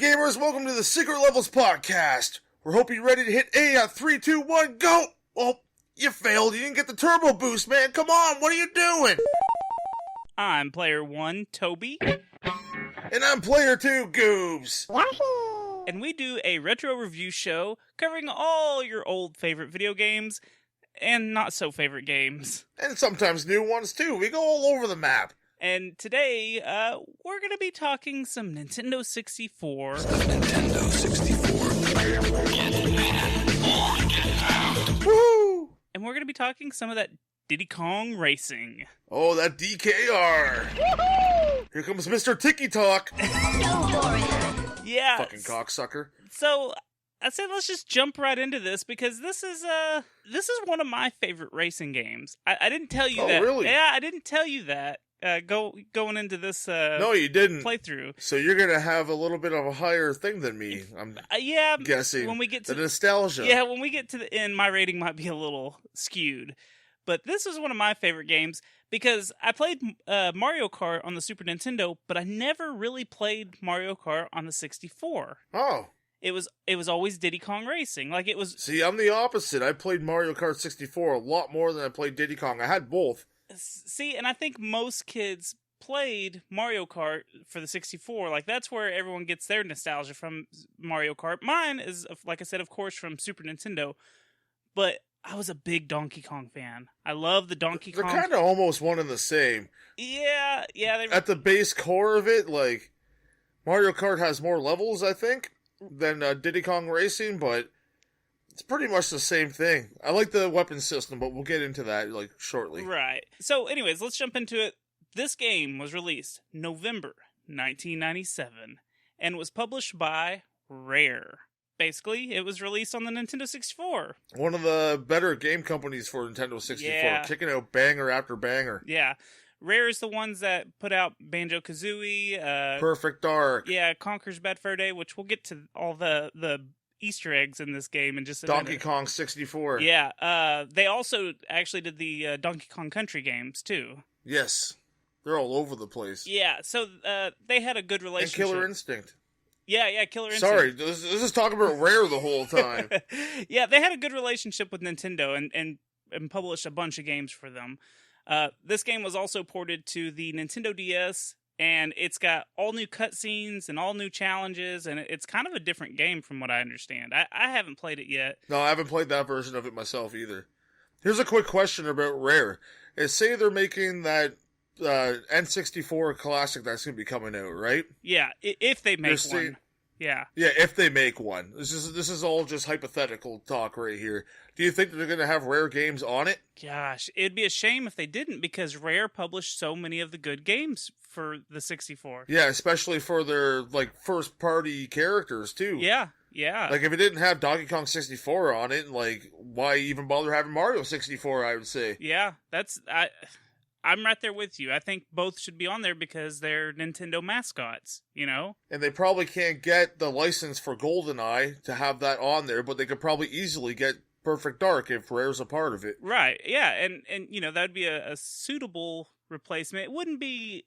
gamers, welcome to the Secret Levels podcast. We're hoping you're ready to hit A at 3, 2, 1, go! Well, you failed. You didn't get the turbo boost, man. Come on, what are you doing? I'm player 1, Toby. And I'm player 2, Goobz. And we do a retro review show covering all your old favorite video games and not so favorite games. And sometimes new ones too. We go all over the map. And today, we're going to be talking some Nintendo 64. Nintendo 64. Get in hand. Woo! And we're going to be talking some of that Diddy Kong Racing. Oh, that DKR. Woohoo! Here comes Mr. Tiki Talk. Yeah. Fucking cocksucker. So, I said let's just jump right into this because this is one of my favorite racing games. I didn't tell you that. Oh, really? Yeah, I didn't tell you that. Going into this no, you didn't. playthrough. So you're gonna have a little bit of a higher thing than me. I'm yeah, guessing. When we get to the nostalgia. Yeah, when we get to the end, my rating might be a little skewed. But this is one of my favorite games because I played Mario Kart on the Super Nintendo, but I never really played Mario Kart on the 64. Oh. It was always Diddy Kong Racing. Like it was. See, I'm the opposite. I played Mario Kart 64 a lot more than I played Diddy Kong. I had both. See, and I think most kids played Mario Kart for the 64. Like, that's where everyone gets their nostalgia from, Mario Kart. Mine is, like I said, of course, from Super Nintendo. But I was a big Donkey Kong fan. I love the Donkey Kong. They're kind of almost one and the same. Yeah. At the base core of it, like, Mario Kart has more levels, I think, than Diddy Kong Racing, but it's pretty much the same thing. I like the weapon system, but we'll get into that, like, shortly. Right. So, anyways, let's jump into it. This game was released November 1997 and was published by Rare. Basically, it was released on the Nintendo 64. One of the better game companies for Nintendo 64, Yeah. kicking out banger after banger. Yeah. Rare is the ones that put out Banjo-Kazooie. Perfect Dark. Yeah, Conker's Bad Fur Day, which we'll get to all the Easter eggs in this game in just a Donkey minute. Kong 64. Yeah, they also actually did the Donkey Kong Country games, too. Yes. They're all over the place. Yeah, so they had a good relationship. And Killer Instinct. Yeah, Killer Instinct. Sorry, this is talking about Rare the whole time. Yeah, they had a good relationship with Nintendo and published a bunch of games for them. This game was also ported to the Nintendo DS, and it's got all new cutscenes and all new challenges, and it's kind of a different game from what I understand. I haven't played it yet. No, I haven't played that version of it myself either. Here's a quick question about Rare. Say they're making that N64 classic that's going to be coming out, right? Yeah, if they make one. Yeah. Yeah, if they make one. This is all just hypothetical talk right here. Do you think that they're going to have Rare games on it? Gosh, it'd be a shame if they didn't because Rare published so many of the good games for the 64. Yeah, especially for their like first party characters too. Yeah. Like if it didn't have Donkey Kong 64 on it, like why even bother having Mario 64, I would say. Yeah, I'm right there with you. I think both should be on there because they're Nintendo mascots, you know? And they probably can't get the license for GoldenEye to have that on there, but they could probably easily get Perfect Dark if Rare's a part of it. Right, yeah, and you know, that would be a suitable replacement. It wouldn't be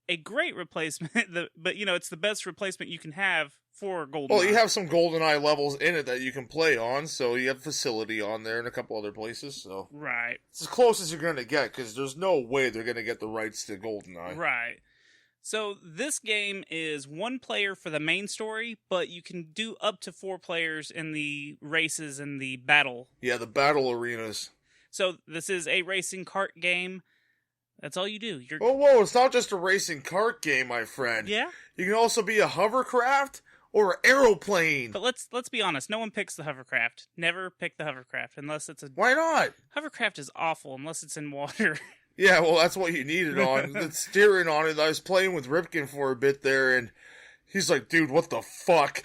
a great replacement, but you know, it's the best replacement you can have for GoldenEye. Well, you have some GoldenEye levels in it that you can play on, so you have Facility on there and a couple other places, so... Right. It's as close as you're going to get, because there's no way they're going to get the rights to GoldenEye. Right. So, this game is one player for the main story, but you can do up to 4 players in the races and the battle. Yeah, the battle arenas. So, this is a racing kart game. That's all you do. Whoa, it's not just a racing kart game, my friend. Yeah? You can also be a hovercraft or an aeroplane. But let's be honest, no one picks the hovercraft. Never pick the hovercraft unless it's a... Why not? Hovercraft is awful unless it's in water. Yeah, well, that's what you need it on. The steering on it, I was playing with Ripken for a bit there, and he's like, dude, what the fuck?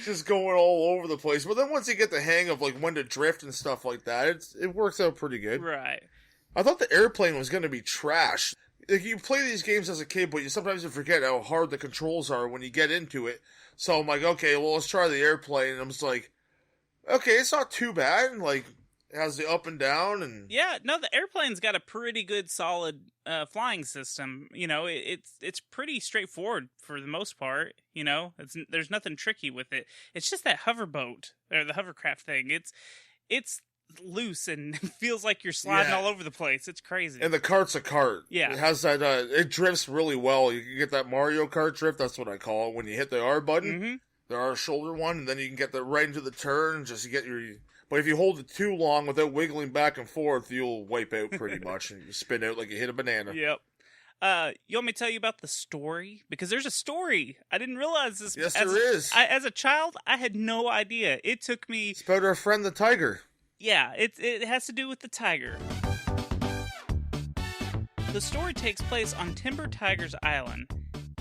Just going all over the place. But then once you get the hang of like when to drift and stuff like that, it works out pretty good. Right. I thought the airplane was going to be trash. Like, you play these games as a kid, but sometimes you forget how hard the controls are when you get into it. So I'm like, okay, well, let's try the airplane. And I'm just like, okay, it's not too bad. Like, It has the up and down, and Yeah, no, the airplane's got a pretty good, solid flying system. You know, it's pretty straightforward for the most part. You know, there's nothing tricky with it. It's just that hoverboat or the hovercraft thing. It's loose and feels like you're sliding all over the place. It's crazy. And the kart's a kart. Yeah. It has that, it drifts really well. You can get that Mario Kart drift, that's what I call it, when you hit the R button, the R shoulder one, and then you can get the right into the turn, just to get your... But if you hold it too long without wiggling back and forth, you'll wipe out pretty much, and you spin out like you hit a banana. Yep. You want me to tell you about the story? Because there's a story. I didn't realize this. Yes, there is. As a child, I had no idea. It took me... It's about our friend the tiger. Yeah, it has to do with the tiger. The story takes place on Timber Tiger's Island.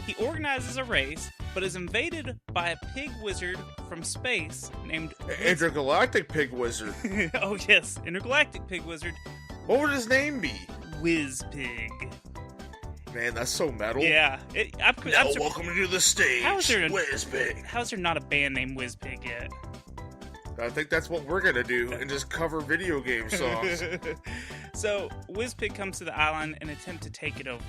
He organizes a race, but is invaded by a pig wizard from space named... Intergalactic Pig Wizard. Oh yes, Intergalactic Pig Wizard. What would his name be? Whiz Pig. Man, that's so metal. Yeah. Welcome to the stage, Whiz Pig. How's there not a band named Whiz Pig yet? I think that's what we're gonna do, and just cover video game songs. So, Whizpig comes to the island and attempt to take it over.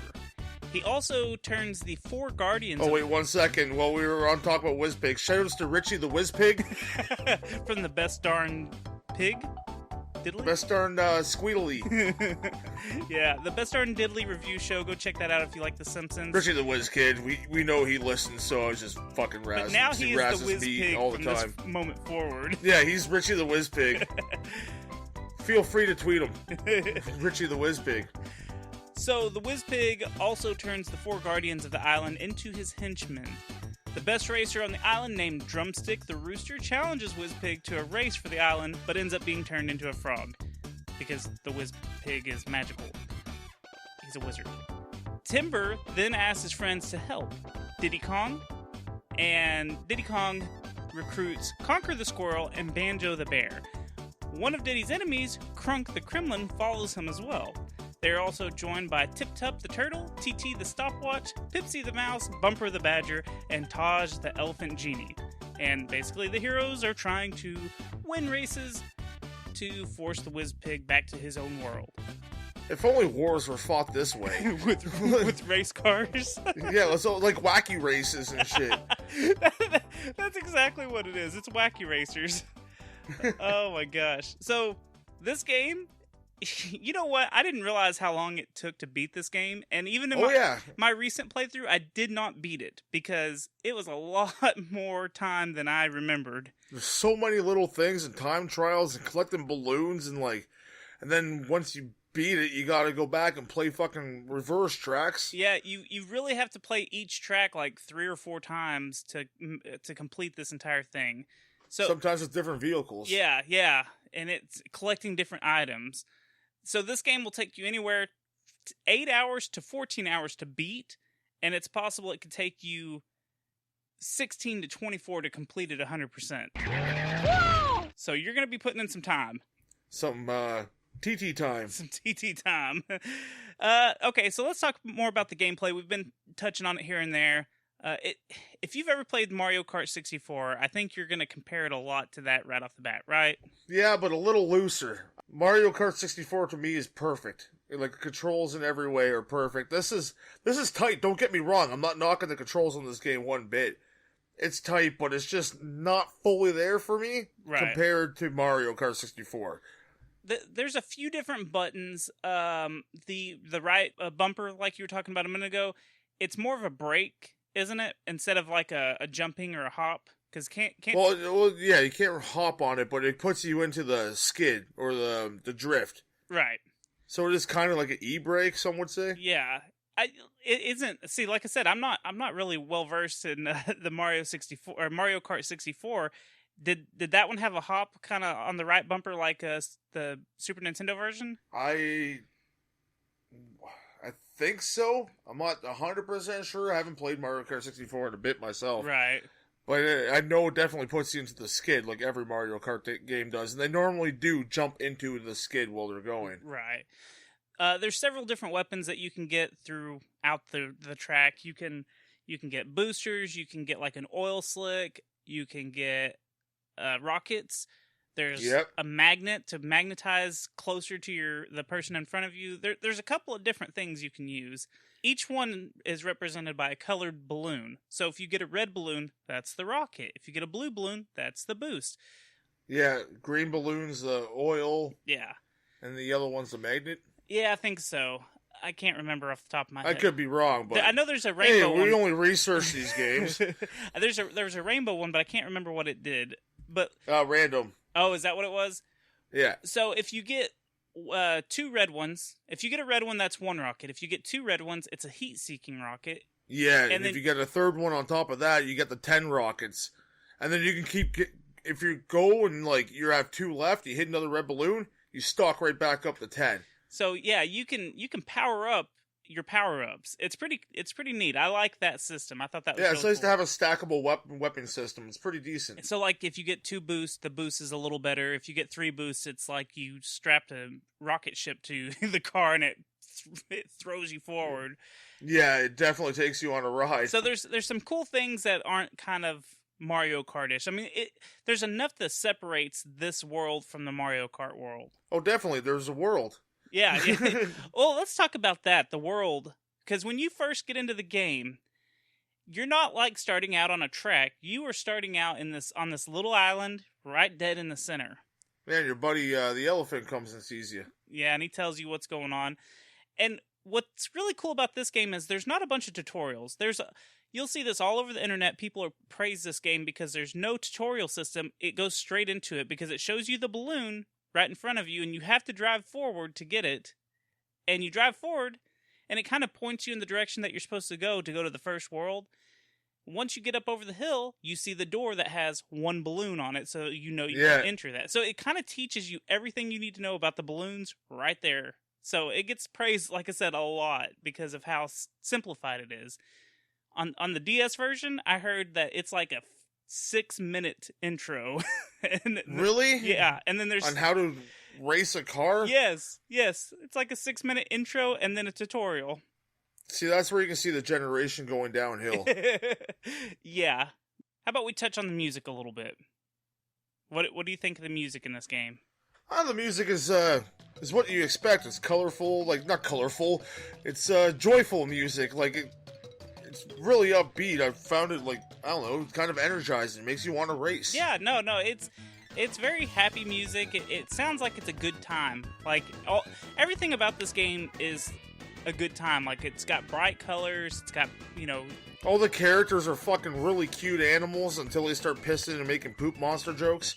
He also turns the 4 guardians... Oh, wait 1 second. While we were on talk about Whizpig, shoutouts to Richie the Whizpig. From the Best Darn Pig? Diddly? Best Darn Squeedly. Yeah, the Best Darn Diddly review show. Go check that out if you like The Simpsons. Richie the Whiz Kid. We know he listens, so I was just fucking razzing. But now he is the Whiz Pig all the from time. this moment forward. Yeah, he's Richie the Whiz Pig. Feel free to tweet him. Richie the Whiz Pig. So, the Whiz Pig also turns the 4 guardians of the island into his henchmen. The best racer on the island, named Drumstick the Rooster, challenges Whizpig to a race for the island, but ends up being turned into a frog. Because the Whizpig is magical. He's a wizard. Timber then asks his friends to help Diddy Kong, and Diddy Kong recruits Conker the Squirrel and Banjo the Bear. One of Diddy's enemies, Crunk the Kremlin, follows him as well. They are also joined by Tip Tup the Turtle, TT the Stopwatch, Pipsy the Mouse, Bumper the Badger, and Taj the Elephant Genie. And basically the heroes are trying to win races to force the Whizpig back to his own world. If only wars were fought this way. with race cars. Yeah, it's all like wacky races and shit. That's exactly what it is. It's wacky racers. Oh my gosh. So, this game... You know what? I didn't realize how long it took to beat this game, and even in my recent playthrough, I did not beat it because it was a lot more time than I remembered. There's so many little things and time trials and collecting balloons and then once you beat it, you gotta go back and play fucking reverse tracks. Yeah, you really have to play each track like 3 or 4 times to complete this entire thing. So sometimes with different vehicles. Yeah, and it's collecting different items. So this game will take you anywhere 8 hours to 14 hours to beat, and it's possible it could take you 16 to 24 to complete it 100%. Woo! So you're going to be putting in some time. Some TT time. Some TT time. Okay, so let's talk more about the gameplay. We've been touching on it here and there. If you've ever played Mario Kart 64, I think you're going to compare it a lot to that right off the bat, right? Yeah, but a little looser. Mario Kart 64 to me is perfect. Like, the controls in every way are perfect. This is tight, don't get me wrong. I'm not knocking the controls on this game one bit. It's tight, but it's just not fully there for me compared to Mario Kart 64. There's a few different buttons. The right bumper, like you were talking about a minute ago, it's more of a brake, isn't it? Instead of like a jumping or a hop. Because can't. Well, yeah, you can't hop on it, but it puts you into the skid or the drift. Right. So it is kind of like an e-brake, some would say. Yeah, it isn't. See, like I said, I'm not really well versed in the Mario 64 or Mario Kart 64. Did that one have a hop kind of on the right bumper like the Super Nintendo version? I think so. I'm not 100% sure. I haven't played Mario Kart 64 in a bit myself. Right. But I know it definitely puts you into the skid like every Mario Kart game does. And they normally do jump into the skid while they're going. Right. There's several different weapons that you can get throughout the track. You can get boosters. You can get like an oil slick. You can get rockets. There's Yep. a magnet to magnetize closer to the person in front of you. There's a couple of different things you can use. Each one is represented by a colored balloon. So if you get a red balloon, that's the rocket. If you get a blue balloon, that's the boost. Yeah, green balloon's the oil, Yeah. and the yellow one's the magnet. Yeah, I think so. I can't remember off the top of my I head. could be wrong, but I know there's a hey, rainbow we one. only research these games. There was a rainbow one, but I can't remember what it did. But Random. oh, is that what it was? Yeah. So if you get two red ones, if you get a red one, that's one rocket. If you get two red ones, it's a heat-seeking rocket. Yeah, And and then- if you get a third one on top of that, you get the 10 rockets. And then you can if you go and, like, you have 2 left, you hit another red balloon, you stock right back up to 10. So yeah, you can power up your power-ups. It's pretty neat. I like that system. I thought that was Yeah, it's really nice to cool. have a stackable weapon system. It's pretty decent. So like if you get 2 boosts, the boost is a little better. If you get 3 boosts, it's like you strapped a rocket ship to the car and it throws you forward. Yeah, it definitely takes you on a ride. So there's some cool things that aren't kind of Mario Kart-ish. I mean, there's enough that separates this world from the Mario Kart world. Oh, definitely. There's a world. Yeah. Well, let's talk about that, the world. Because when you first get into the game, you're not like starting out on a track. You are starting out on this little island right dead in the center. Man, your buddy, the elephant, comes and sees you. Yeah, and he tells you what's going on. And what's really cool about this game is there's not a bunch of tutorials. You'll see this all over the internet. People praise this game because there's no tutorial system. It goes straight into it because it shows you the balloon right in front of you, and you have to drive forward to get it. And you drive forward, and it kind of points you in the direction that you're supposed to go to the first world. Once you get up over the hill, you see the door that has 1 balloon on it, so you know you can enter that. So it kind of teaches you everything you need to know about the balloons right there. So it gets praised, like I said, a lot because of how simplified it is. On the DS version, I heard that it's like a 6-minute intro. Really? Yeah, and then there's... On how to race a car? Yes. It's like a 6-minute intro and then a tutorial. See, that's where you can see the generation going downhill. Yeah. How about we touch on the music a little bit? What do you think of the music in this game? The music is what you expect. It's colorful, like, not colorful. It's joyful music. Like, it's really upbeat. I found it, like, I don't know, kind of energizing. It makes you want to race. Yeah, no, it's very happy music. It sounds like it's a good time. Like, everything about this game is a good time. Like, it's got bright colors. It's got, All the characters are fucking really cute animals until they start pissing and making poop monster jokes.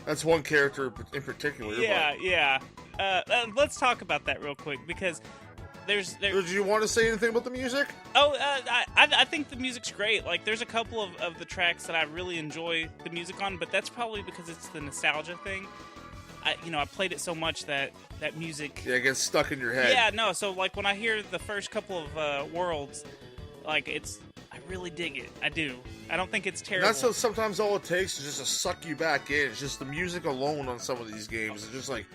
That's one character in particular. Yeah. Let's talk about that real quick because there's. Did you want to say anything about the music? I think the music's great. Like, there's a couple of the tracks that I really enjoy the music on, but that's probably because it's the nostalgia thing. I played it so much that music. Yeah, it gets stuck in your head. Yeah, no. So like when I hear the first couple of worlds, like I really dig it. I do. I don't think it's terrible. And that's sometimes all it takes is just to suck you back in. It's just the music alone on some of these games. It's just like,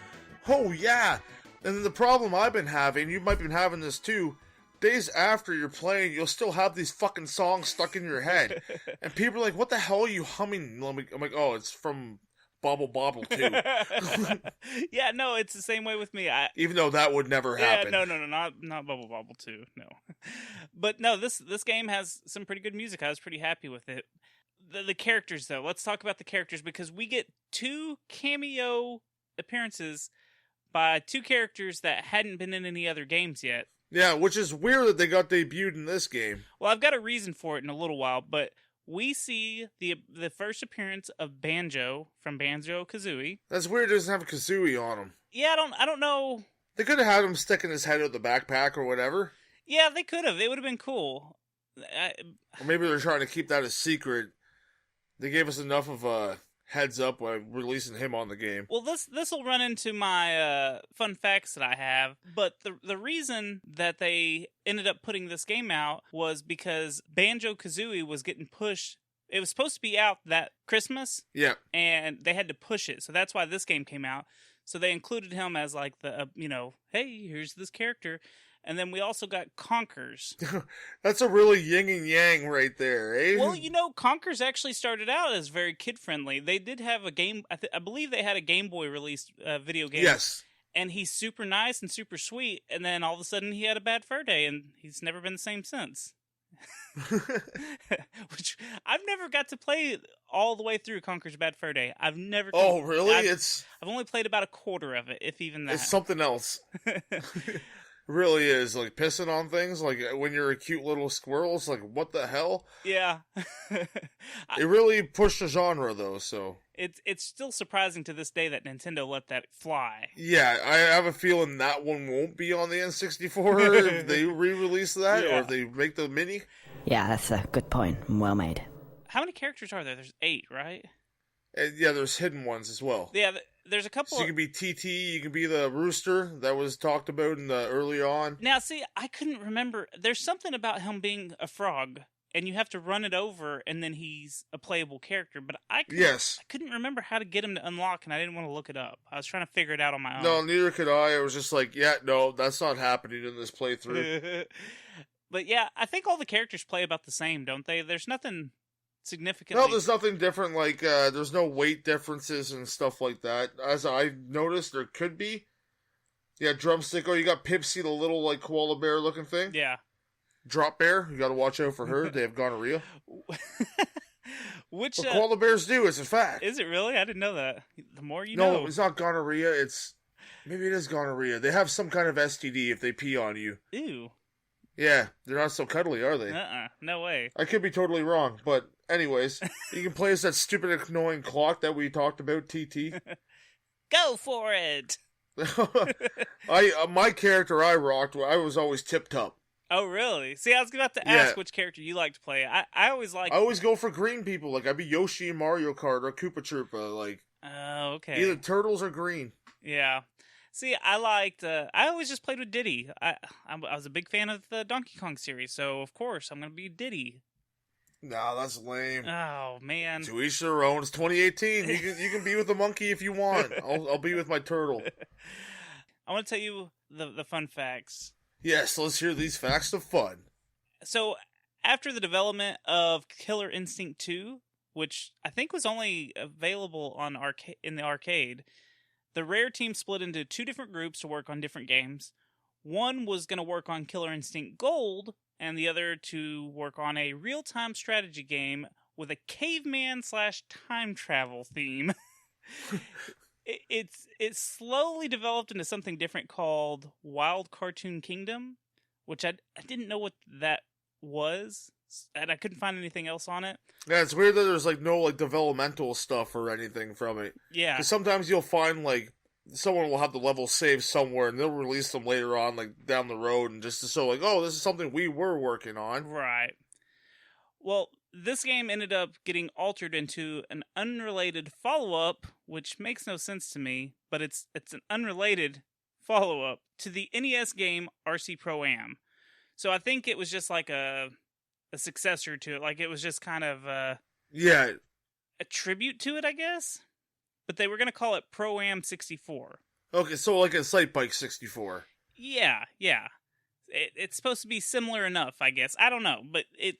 oh yeah. And then the problem I've been having, you might be having this too, days after you're playing, you'll still have these fucking songs stuck in your head. And people are like, what the hell are you humming? I'm like, oh, it's from Bobble Bobble 2. Yeah, no, it's the same way with me. Even though that would never happen. No, not Bubble Bobble 2, no. But no, this game has some pretty good music. I was pretty happy with it. The characters, though, let's talk about the characters because we get 2 cameo appearances by 2 characters that hadn't been in any other games yet. Yeah, which is weird that they got debuted in this game. Well, I've got a reason for it in a little while, but we see the first appearance of Banjo from Banjo-Kazooie. That's weird it doesn't have a Kazooie on him. Yeah, I don't know. They could have had him sticking his head out the backpack or whatever. Yeah, they could have. It would have been cool. Or maybe they're trying to keep that a secret. They gave us enough of a heads up by releasing him on the game. Well, this will run into my fun facts that I have, but the reason that they ended up putting this game out was because Banjo-Kazooie was getting pushed. It was supposed to be out that Christmas. Yeah. And they had to push it, so that's why this game came out. So they included him as like the, hey, here's this character. And then we also got Conkers. That's a really yin and yang right there, eh? Well, Conkers actually started out as very kid-friendly. They did have a game, I believe they had a Game Boy released video game. Yes. And he's super nice and super sweet, and then all of a sudden he had a bad fur day, and he's never been the same since. Which, I've never got to play all the way through Conker's Bad Fur Day. I've never... Oh, really? I've only played about a quarter of it, if even that. It's something else. It really is, like, pissing on things, like, when you're a cute little squirrel, it's like, what the hell? Yeah. It really pushed the genre, though, so... It's still surprising to this day that Nintendo let that fly. Yeah, I have a feeling that one won't be on the N64 if they re-release that, or if they make the mini. Yeah, that's a good point. Well made. How many characters are there? There's 8, right? And yeah, there's hidden ones as well. Yeah, there's a couple. So you can be TT, you can be the rooster that was talked about in the early on. Now, see, I couldn't remember. There's something about him being a frog, and you have to run it over, and then he's a playable character. But I couldn't remember how to get him to unlock, and I didn't want to look it up. I was trying to figure it out on my own. No, neither could I. I was just like, yeah, no, that's not happening in this playthrough. But yeah, I think all the characters play about the same, don't they? There's nothing significant. No, there's nothing different. Like, there's no weight differences and stuff like that. As I noticed, there could be. Yeah, Drumstick. Oh, you got Pipsy, the little, like, koala bear looking thing. Yeah. Drop Bear. You gotta watch out for her. They have gonorrhea. Which what koala bears do, it's a fact. Is it really? I didn't know that. The more you know. know. No, it's not gonorrhea. Maybe it is gonorrhea. They have some kind of STD if they pee on you. Ew. Yeah, they're not so cuddly, are they? No way. I could be totally wrong, but anyways, you can play as that stupid, annoying clock that we talked about, TT. Go for it! My character I rocked, I was always Tip Top. Oh, really? See, I was about to ask which character you like to play. I always go for green people. Like, I'd be Yoshi in Mario Kart or Koopa Troopa. Like, oh, okay. Either turtles or green. Yeah. See, I always just played with Diddy. I was a big fan of the Donkey Kong series, so of course I'm going to be Diddy. No, that's lame. Oh, man. To each their own. It's 2018. You can be with the monkey if you want. I'll be with my turtle. I want to tell you the fun facts. Yes, let's hear these facts of fun. So, after the development of Killer Instinct 2, which I think was only available on in the arcade, the Rare team split into 2 different groups to work on different games. One was going to work on Killer Instinct Gold, and the other to work on a real-time strategy game with a caveman/time travel theme. It slowly developed into something different called Wild Cartoon Kingdom, which I didn't know what that was, and I couldn't find anything else on it. Yeah, it's weird that there's no developmental stuff or anything from it. Yeah. Because sometimes you'll find someone will have the level saved somewhere and they'll release them later on down the road and just to show this is something we were working on. Right. Well, this game ended up getting altered into an unrelated follow-up, which makes no sense to me, but it's an unrelated follow-up to the NES game RC Pro-Am. So I think it was just like a successor to it. Like, it was just kind of a tribute to it, I guess. But they were going to call it Pro-Am 64. Okay, so like a Sight Bike 64. Yeah. It's supposed to be similar enough, I guess. I don't know, but it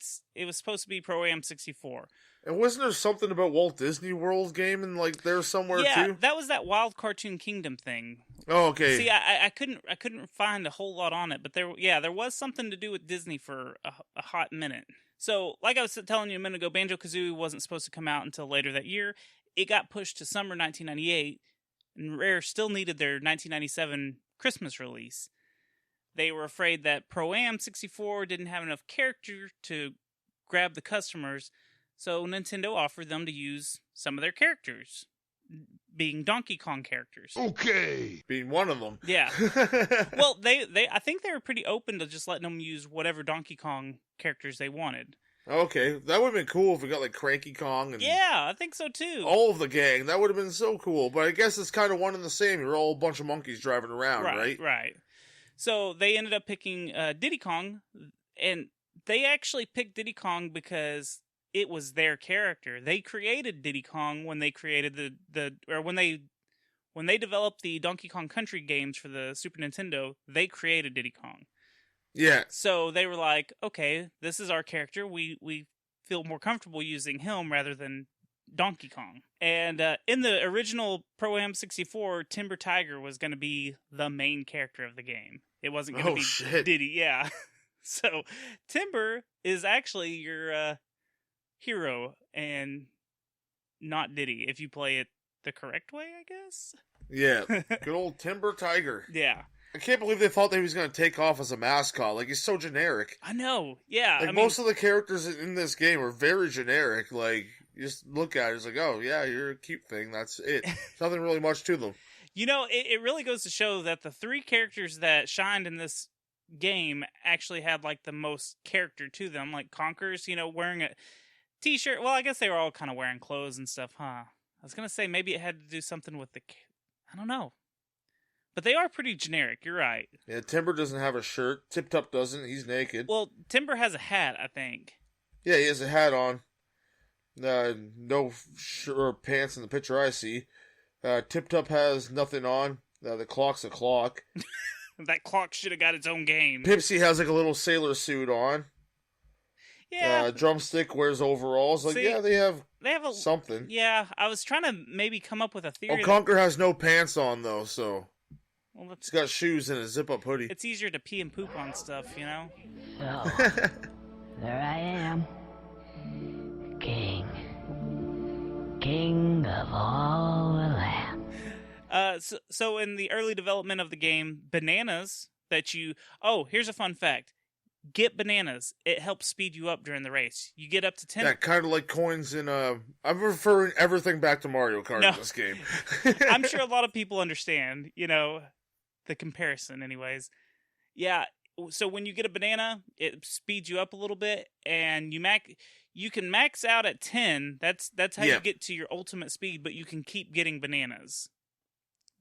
was supposed to be Pro-Am 64. And wasn't there something about Walt Disney World game and there somewhere too? Yeah, that was that Wild Cartoon Kingdom thing. Oh, okay. See, I couldn't find a whole lot on it, but there was something to do with Disney for a hot minute. So, like I was telling you a minute ago, Banjo-Kazooie wasn't supposed to come out until later that year. It got pushed to summer 1998, and Rare still needed their 1997 Christmas release. They were afraid that Pro-Am 64 didn't have enough character to grab the customers, so Nintendo offered them to use some of their characters, being Donkey Kong characters. Okay. Being one of them. Yeah. Well, I think they were pretty open to just letting them use whatever Donkey Kong characters they wanted. Okay, that would have been cool if we got Cranky Kong and yeah, I think so too. All of the gang. That would have been so cool. But I guess it's kind of one and the same. You're all a bunch of monkeys driving around, right? Right. So they ended up picking Diddy Kong, and they actually picked Diddy Kong because it was their character. They created Diddy Kong when they created when they developed the Donkey Kong Country games for the Super Nintendo. They created Diddy Kong. Yeah. So they were like, okay, this is our character. We feel more comfortable using him rather than Donkey Kong. And in the original Pro-Am 64, Timber Tiger was going to be the main character of the game. It wasn't going to be shit. Diddy, yeah. So Timber is actually your hero and not Diddy if you play it the correct way, I guess. Yeah. Good old Timber Tiger. Yeah. I can't believe they thought that he was going to take off as a mascot. Like, he's so generic. I know, yeah. Like, most of the characters in this game are very generic. Like, you just look at it, it's like, oh, yeah, you're a cute thing. That's it. Nothing really much to them. You know, it really goes to show that the three characters that shined in this game actually had, like, the most character to them. Like, Conker's, you know, wearing a t-shirt. Well, I guess they were all kind of wearing clothes and stuff, huh? I was going to say maybe it had to do something with the... I don't know. But they are pretty generic, you're right. Yeah, Timber doesn't have a shirt. Tip Top doesn't. He's naked. Well, Timber has a hat, I think. Yeah, he has a hat on. No shirt or pants in the picture I see. Tip Top has nothing on. The clock's a clock. That clock should have got its own game. Pipsy has like a little sailor suit on. Yeah. Drumstick wears overalls. Like, See, yeah, they have a, something. Yeah, I was trying to maybe come up with a theory. Oh, Conker has no pants on, though, so... Well, he's got shoes and a zip-up hoodie. It's easier to pee and poop on stuff, you know? So, there I am. King. King of all the land. So in the early development of the game, bananas that you... Oh, here's a fun fact. Get bananas. It helps speed you up during the race. You get up to 10... Yeah, kind of like coins in... I'm referring everything back to Mario Kart in this game. I'm sure a lot of people understand, you know, the comparison anyways. Yeah, so when you get a banana, it speeds you up a little bit, and you can max out at 10. That's how you get to your ultimate speed, but you can keep getting bananas.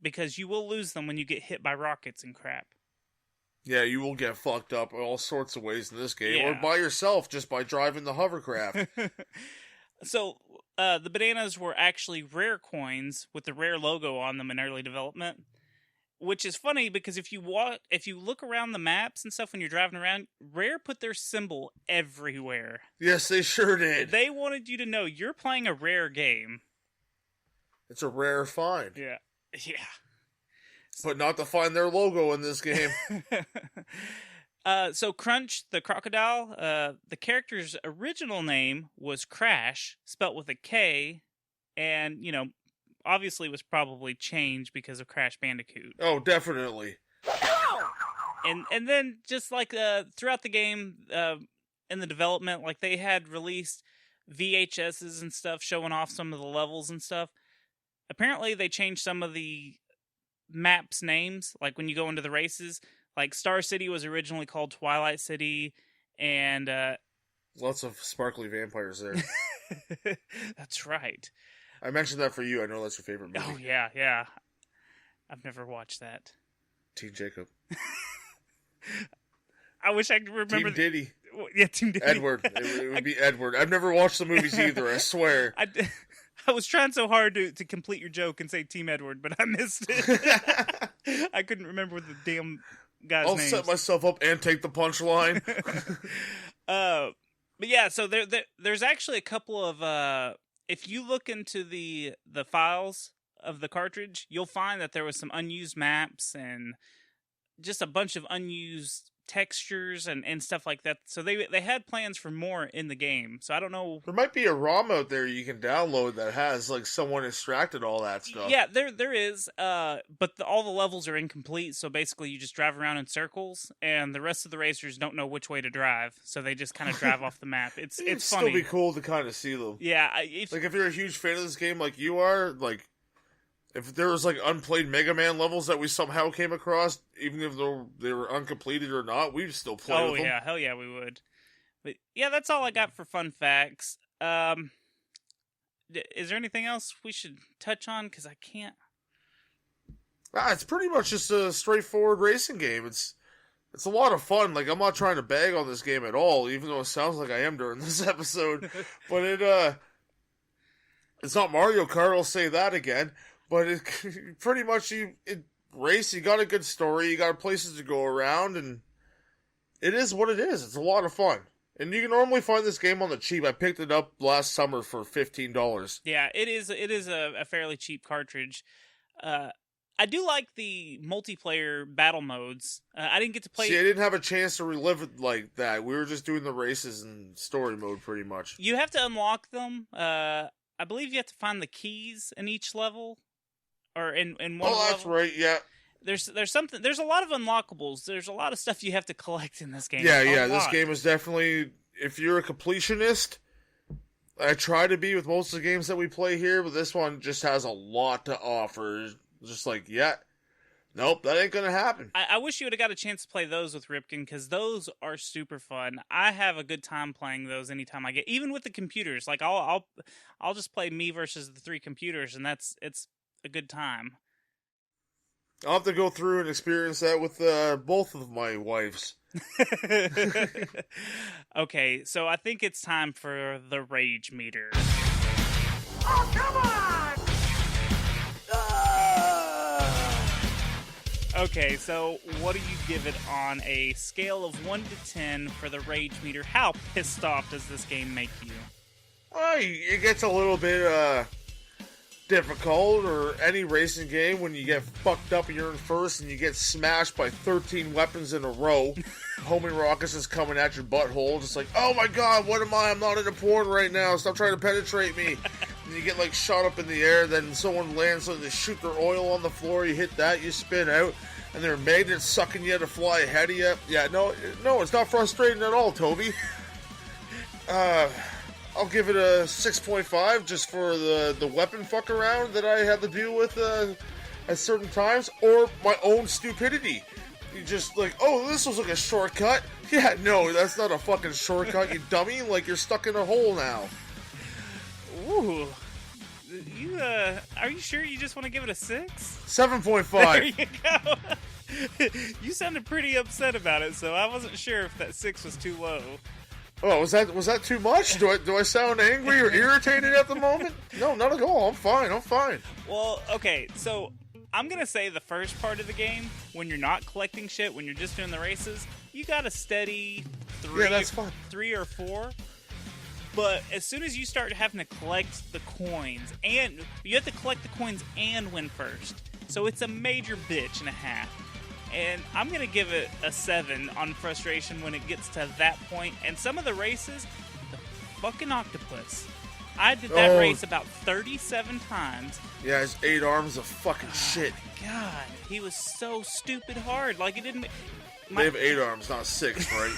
Because you will lose them when you get hit by rockets and crap. Yeah, you will get fucked up all sorts of ways in this game, Yeah. or by yourself just by driving the hovercraft. So, the bananas were actually rare coins with the rare logo on them in early development, which is funny because if you look around the maps and stuff when you're driving around, Rare put their symbol everywhere. Yes, they sure did. They wanted you to know you're playing a Rare game. It's a rare find. Yeah. But not to find their logo in this game. So Crunch, the crocodile, the character's original name was Crash, spelt with a K, and, you know, obviously was probably changed because of Crash Bandicoot. Oh, definitely. And then just like throughout the game, in the development, like they had released VHSs and stuff showing off some of the levels and stuff. Apparently they changed some of the maps names, like when you go into the races. Like Star City was originally called Twilight City, and lots of sparkly vampires there. That's right. I mentioned that for you. I know that's your favorite movie. Oh yeah. I've never watched that. Teen Jacob. I wish I could remember. Team Diddy. Yeah, Team Diddy. Edward. It would be Edward. I've never watched the movies either, I swear. I was trying so hard to complete your joke and say Team Edward, but I missed it. I couldn't remember the damn guy's name. I'll set myself up and take the punchline. But yeah, so there's actually a couple of if you look into the files of the cartridge, you'll find that there was some unused maps and just a bunch of unused textures and stuff like that. So they had plans for more in the game. So I don't know. There might be a ROM out there you can download that has like someone extracted all that stuff. Yeah, there is. But all the levels are incomplete. So basically, you just drive around in circles, and the rest of the racers don't know which way to drive. So they just kind of drive off the map. It's funny. It'd still be cool to kind of see them. Yeah, if you're a huge fan of this game, like you are, like. If there was, like, unplayed Mega Man levels that we somehow came across, even if they were uncompleted or not, we'd still play with them. Oh, yeah. Hell yeah, we would. But, yeah, that's all I got for fun facts. Is there anything else we should touch on? Because I can't... It's pretty much just a straightforward racing game. It's a lot of fun. Like, I'm not trying to bag on this game at all, even though it sounds like I am during this episode. But it's not Mario Kart, I'll say that again. But it pretty much, you got a good story, you got places to go around, and it is what it is. It's a lot of fun. And you can normally find this game on the cheap. I picked it up last summer for $15. Yeah, it is a fairly cheap cartridge. I do like the multiplayer battle modes. I didn't get to play... See, I didn't have a chance to relive it like that. We were just doing the races in story mode, pretty much. You have to unlock them. I believe you have to find the keys in each level. Or in one level. Oh, that's right, yeah. There's a lot of unlockables. There's a lot of stuff you have to collect in this game. Yeah. This game is definitely, if you're a completionist, I try to be with most of the games that we play here, but this one just has a lot to offer. Just like, nope, that ain't gonna happen. I wish you would have got a chance to play those with Ripken, because those are super fun. I have a good time playing those anytime I get, even with the computers. Like I'll just play me versus the 3 computers, and it's a good time. I'll have to go through and experience that with both of my wives. Okay, so I think it's time for the rage meter. Oh, come on! Okay, so what do you give it on a scale of 1 to 10 for the rage meter? How pissed off does this game make you? Well, it gets a little bit difficult, or any racing game when you get fucked up and you're in first and you get smashed by 13 weapons in a row. Homie Rockets is coming at your butthole, just like, oh my god, what am I? I'm not into porn right now. Stop trying to penetrate me. And you get like shot up in the air, then someone lands and they shoot their oil on the floor. You hit that, you spin out, and there are magnets sucking you to fly ahead of you. Yeah, no, it's not frustrating at all, Toby. I'll give it a 6.5 just for the weapon fuck around that I had to deal with at certain times, or my own stupidity. You just like, oh, this was like a shortcut. Yeah, no, that's not a fucking shortcut, you dummy. Like, you're stuck in a hole now. Ooh. Are you sure you just want to give it a 6? 7.5. There you go. You sounded pretty upset about it, so I wasn't sure if that 6 was too low. Oh, was that too much? Do I sound angry or irritated at the moment? No, not at all. I'm fine. Well, okay, so I'm gonna say the first part of the game, when you're not collecting shit, when you're just doing the races, you got a steady 3, yeah, that's fine. 3 or 4. But as soon as you start having to collect the coins, and you have to collect the coins and win first, so it's a major bitch and a half. And I'm going to give it a 7 on frustration when it gets to that point. And some of the races, the fucking octopus. I did that race about 37 times. Yeah, his 8 arms of fucking shit. My God, he was so stupid hard. Like, it didn't... They have 8 arms, not 6, right?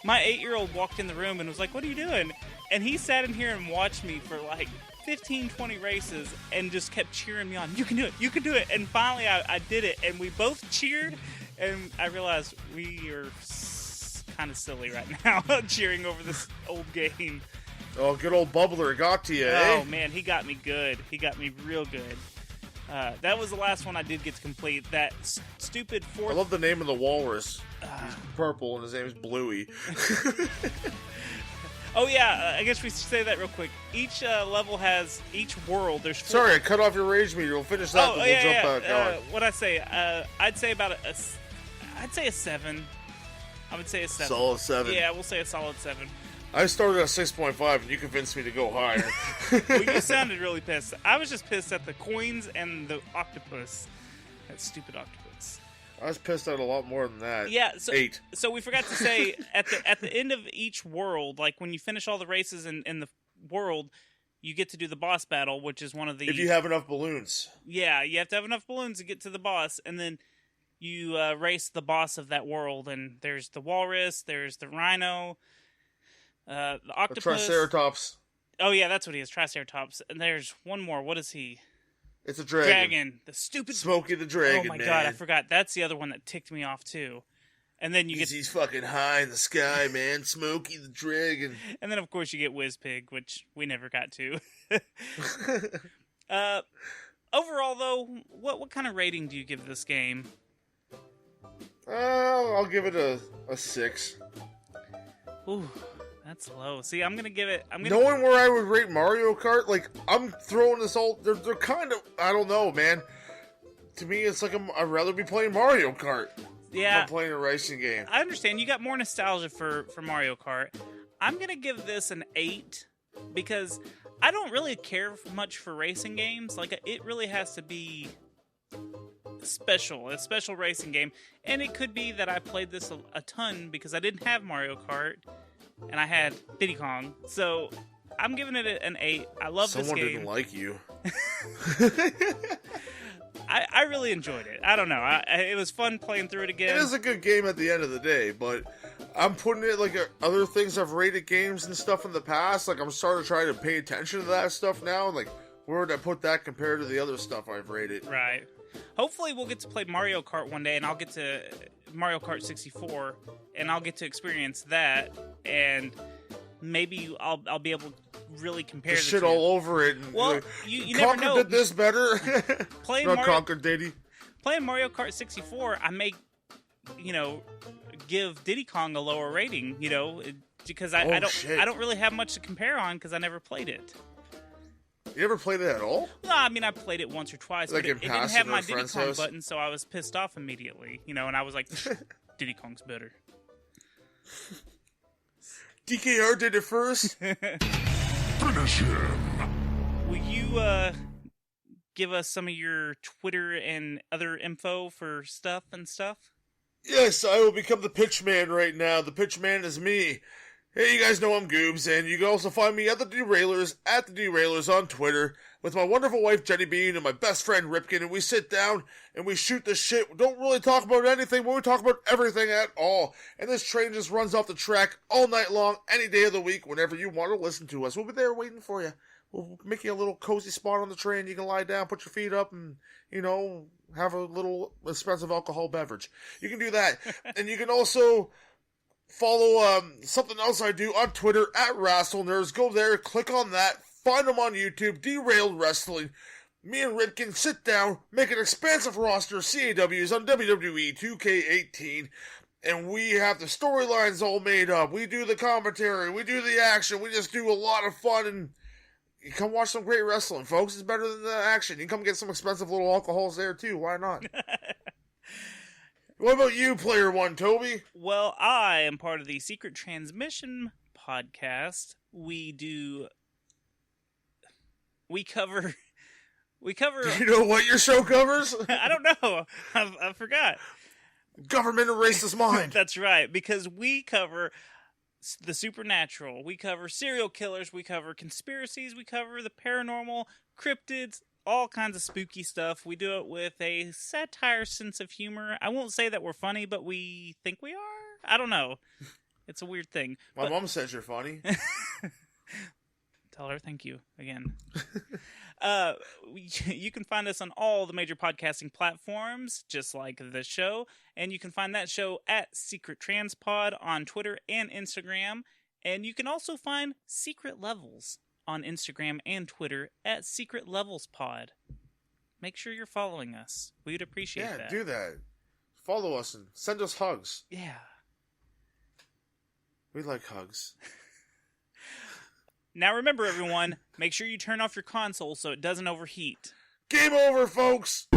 My 8-year-old walked in the room and was like, what are you doing? And he sat in here and watched me for like 15, 20 races and just kept cheering me on. You can do it. And finally I did it, and we both cheered, and I realized we are kind of silly right now cheering over this old game. Oh, good old Bubbler got to you, eh? Oh man, he got me good. He got me real good. That was the last one I did get to complete. That stupid fourth... I love the name of the walrus. He's purple and his name is Bluey. Oh yeah, I guess we should say that real quick. Each level has, each world, there's 4... Sorry, I cut off your rage meter. We'll finish that, then we'll jump back on. What'd I say? I'd say about I'd say a 7. I would say a 7. Solid 7. Yeah, we'll say a solid 7. I started at 6.5 and you convinced me to go higher. Well, you sounded really pissed. I was just pissed at the coins and the octopus. That stupid octopus. I was pissed at a lot more than that. Yeah, so 8. So we forgot to say at the end of each world, like when you finish all the races in the world, you get to do the boss battle, which is one of the... If you have enough balloons. Yeah, you have to have enough balloons to get to the boss, and then you race the boss of that world, and there's the walrus, there's the rhino, the octopus... The Triceratops. Oh yeah, that's what he is, Triceratops. And there's one more, what is he? It's a dragon. The stupid... Smokey the Dragon, Oh my man. god, I forgot. That's the other one that ticked me off, too. And then you get... He's fucking high in the sky, man. Smokey the Dragon. And then, of course, you get Whizpig, which we never got to. Overall, though, what kind of rating do you give this game? I'll give it a 6. Ooh, that's low. See, I'm gonna give it... Knowing where I would rate Mario Kart, like, I'm throwing this all... They're kind of... I don't know, man. To me, it's like I'd rather be playing Mario Kart. Yeah. I'm playing a racing game. I understand. You got more nostalgia for Mario Kart. I'm going to give this an 8 because I don't really care much for racing games. Like, it really has to be a special racing game. And it could be that I played this a ton because I didn't have Mario Kart and I had Diddy Kong. So I'm giving it an 8. I love this game. Someone didn't like you. I really enjoyed it. I don't know. It was fun playing through it again. It is a good game at the end of the day, but I'm putting it like other things I've rated games and stuff in the past. Like, I'm starting to try to pay attention to that stuff now. Like, where would I put that compared to the other stuff I've rated? Right. Hopefully we'll get to play Mario Kart one day, and I'll get to Mario Kart 64, and I'll get to experience that, and maybe I'll be able to really compare the shit two. all over it. And, well, you never Conker know. did this better. Playing Not Mario, Conker, Diddy. Playing Mario Kart 64, I may, give Diddy Kong a lower rating, because I don't really have much to compare on because I never played it. You never played it at all? No, I mean, I played it once or twice, Like but it didn't passing have at my a Diddy friend's Kong house? button, so I was pissed off immediately, and I was like, Diddy Kong's better. DKR did it first. Finish him. Will you give us some of your Twitter and other info for stuff and stuff? Yes, I will become the pitch man right now. The pitch man is me. Hey, you guys know I'm Goobz, and you can also find me at the Derailers on Twitter with my wonderful wife Jenny Bean and my best friend Ripkin, and we sit down and we shoot the shit. We don't really talk about anything, but we talk about everything at all. And this train just runs off the track all night long, any day of the week, whenever you want to listen to us. We'll be there waiting for you. We'll make you a little cozy spot on the train. You can lie down, put your feet up, and, have a little expensive alcohol beverage. You can do that. And you can also follow something else I do on Twitter at WrestleNerds. Go there, click on that, find them on YouTube, Derailed Wrestling. Me and Ripkin sit down, make an expansive roster of CAWs on WWE 2K18, and we have the storylines all made up. We do the commentary, we do the action, we just do a lot of fun, and you come watch some great wrestling, folks. It's better than the action. You can come get some expensive little alcohols there, too. Why not? What about you, Player One, Toby? Well, I am part of the Secret Transmission podcast. We cover. Do you know what your show covers? I don't know. I forgot. Government erased his mind. That's right, because we cover the supernatural. We cover serial killers. We cover conspiracies. We cover the paranormal, cryptids, all kinds of spooky stuff. We do it with a satire sense of humor. I won't say that we're funny, but we think we are. I don't know. It's a weird thing. My mom says you're funny. Tell her thank you again. You can find us on all the major podcasting platforms, just like the show. And you can find that show at Secret Transpod on Twitter and Instagram. And you can also find Secret Levels on Instagram and Twitter at Secret Levels Pod. Make sure you're following us. We'd appreciate that. Yeah, do that. Follow us and send us hugs. Yeah. We like hugs. Now remember, everyone, make sure you turn off your console so it doesn't overheat. Game over, folks!